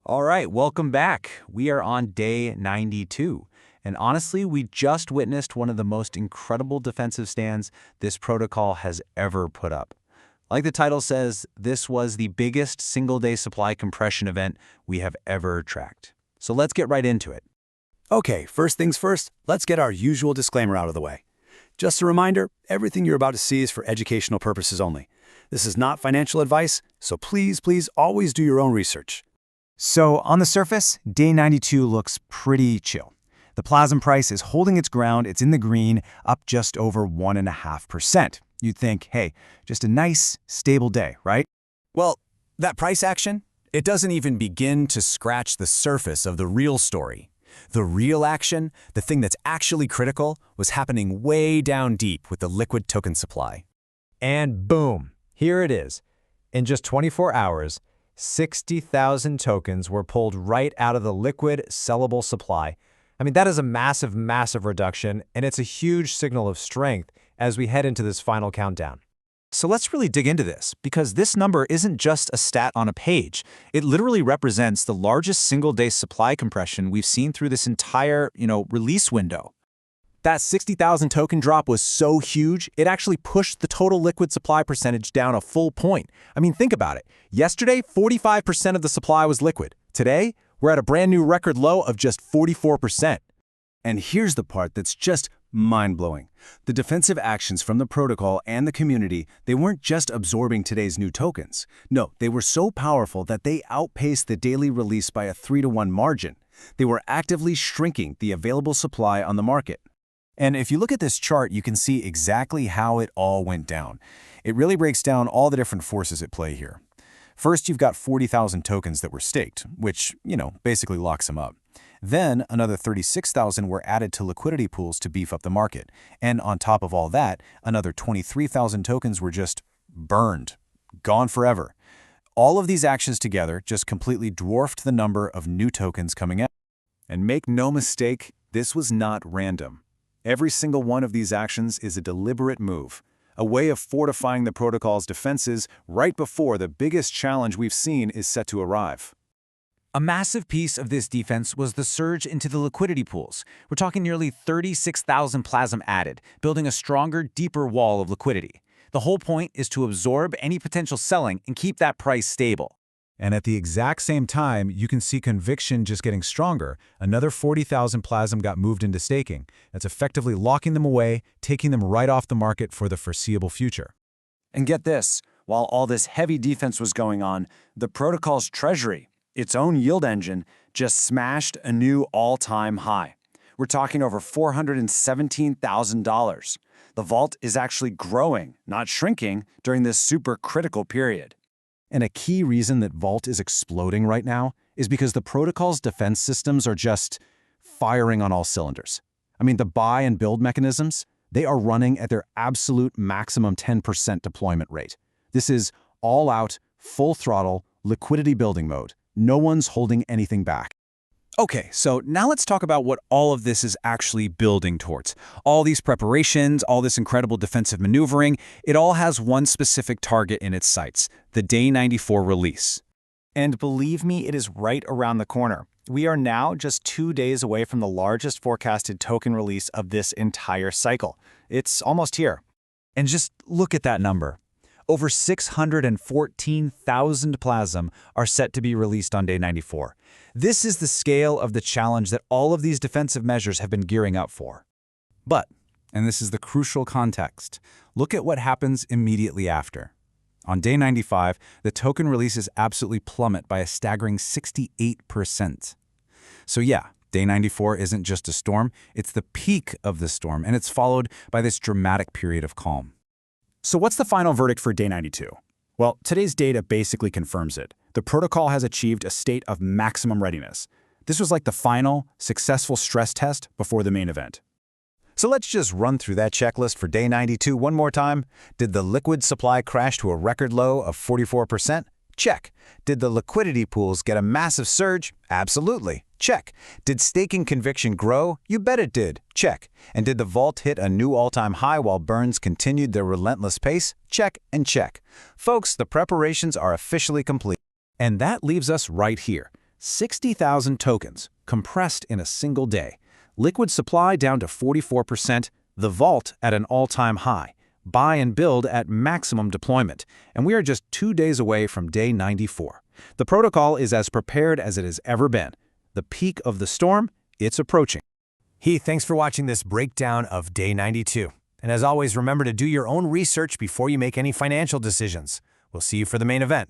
All right, welcome back. We are on day 92. And honestly, we just witnessed one of the most incredible defensive stands this protocol has ever put up. Like the title says, this was the biggest single-day supply compression event we have ever tracked. So let's get right into it. Okay, first things first, let's get our usual disclaimer out of the way. Just a reminder, everything you're about to see is for educational purposes only. This is not financial advice, so please always do your own research. So on the surface, day 92 looks pretty chill. The PLAZM price is holding its ground, it's in the green, up just over 1.5%. You'd think, hey, just a nice, stable day, right? Well, that price action, it doesn't even begin to scratch the surface of the real story. The real action, the thing that's actually critical, was happening way down deep with the liquid token supply. And boom, here it is. In just 24 hours, 60,000 tokens were pulled right out of the liquid sellable supply. I mean, that is a massive reduction, and it's a huge signal of strength as we head into this final countdown. So let's really dig into this, because this number isn't just a stat on a page. It literally represents the largest single-day supply compression we've seen through this entire, release window. That 60,000 token drop was so huge, it actually pushed the total liquid supply percentage down a full point. I mean, think about it. Yesterday, 45% of the supply was liquid. Today, we're at a brand new record low of just 44%. And here's the part that's just mind-blowing. The defensive actions from the protocol and the community, they weren't just absorbing today's new tokens. No, they were so powerful that they outpaced the daily release by a 3-to-1 margin. They were actively shrinking the available supply on the market. And if you look at this chart, you can see exactly how it all went down. It really breaks down all the different forces at play here. First, you've got 40,000 tokens that were staked, which, basically locks them up. Then, another 36,000 were added to liquidity pools to beef up the market. And on top of all that, another 23,000 tokens were just burned, gone forever. All of these actions together just completely dwarfed the number of new tokens coming out. And make no mistake, this was not random. Every single one of these actions is a deliberate move, a way of fortifying the protocol's defenses right before the biggest challenge we've seen is set to arrive. A massive piece of this defense was the surge into the liquidity pools. We're talking nearly 36,000 PLAZM added, building a stronger, deeper wall of liquidity. The whole point is to absorb any potential selling and keep that price stable. And at the exact same time, you can see conviction just getting stronger. Another 40,000 PLAZM got moved into staking. That's effectively locking them away, taking them right off the market for the foreseeable future. And get this, while all this heavy defense was going on, the protocol's treasury, its own yield engine, just smashed a new all-time high. We're talking over $417,000. The vault is actually growing, not shrinking, during this super critical period. And a key reason that Vault is exploding right now is because the protocol's defense systems are just firing on all cylinders. I mean, the buy and build mechanisms, they are running at their absolute maximum 10% deployment rate. This is all-out, full-throttle, liquidity building mode. No one's holding anything back. Okay, so now let's talk about what all of this is actually building towards. All these preparations, all this incredible defensive maneuvering, it all has one specific target in its sights, the Day 94 release. And believe me, it is right around the corner. We are now just 2 days away from the largest forecasted token release of this entire cycle. It's almost here. And just look at that number. Over 614,000 PLAZM are set to be released on Day 94. This is the scale of the challenge that all of these defensive measures have been gearing up for. But, and this is the crucial context, look at what happens immediately after. On Day 95, the token releases absolutely plummet by a staggering 68%. So yeah, Day 94 isn't just a storm, it's the peak of the storm, and it's followed by this dramatic period of calm. So what's the final verdict for Day 92? Well, today's data basically confirms it. The protocol has achieved a state of maximum readiness. This was like the final, successful stress test before the main event. So let's just run through that checklist for Day 92 one more time. Did the liquid supply crash to a record low of 44%? Check. Did the liquidity pools get a massive surge? Absolutely. Check. Did staking conviction grow? You bet it did. Check. And did the vault hit a new all-time high while burns continued their relentless pace? Check and check. Folks, the preparations are officially complete. And that leaves us right here. 60,000 tokens, compressed in a single day. Liquid supply down to 44%, the vault at an all-time high, buy and build at maximum deployment, and we are just 2 days away from day 94. The protocol is as prepared as it has ever been. The peak of the storm, it's approaching. Heath, thanks for watching this breakdown of day 92. And as always, remember to do your own research before you make any financial decisions. We'll see you for the main event.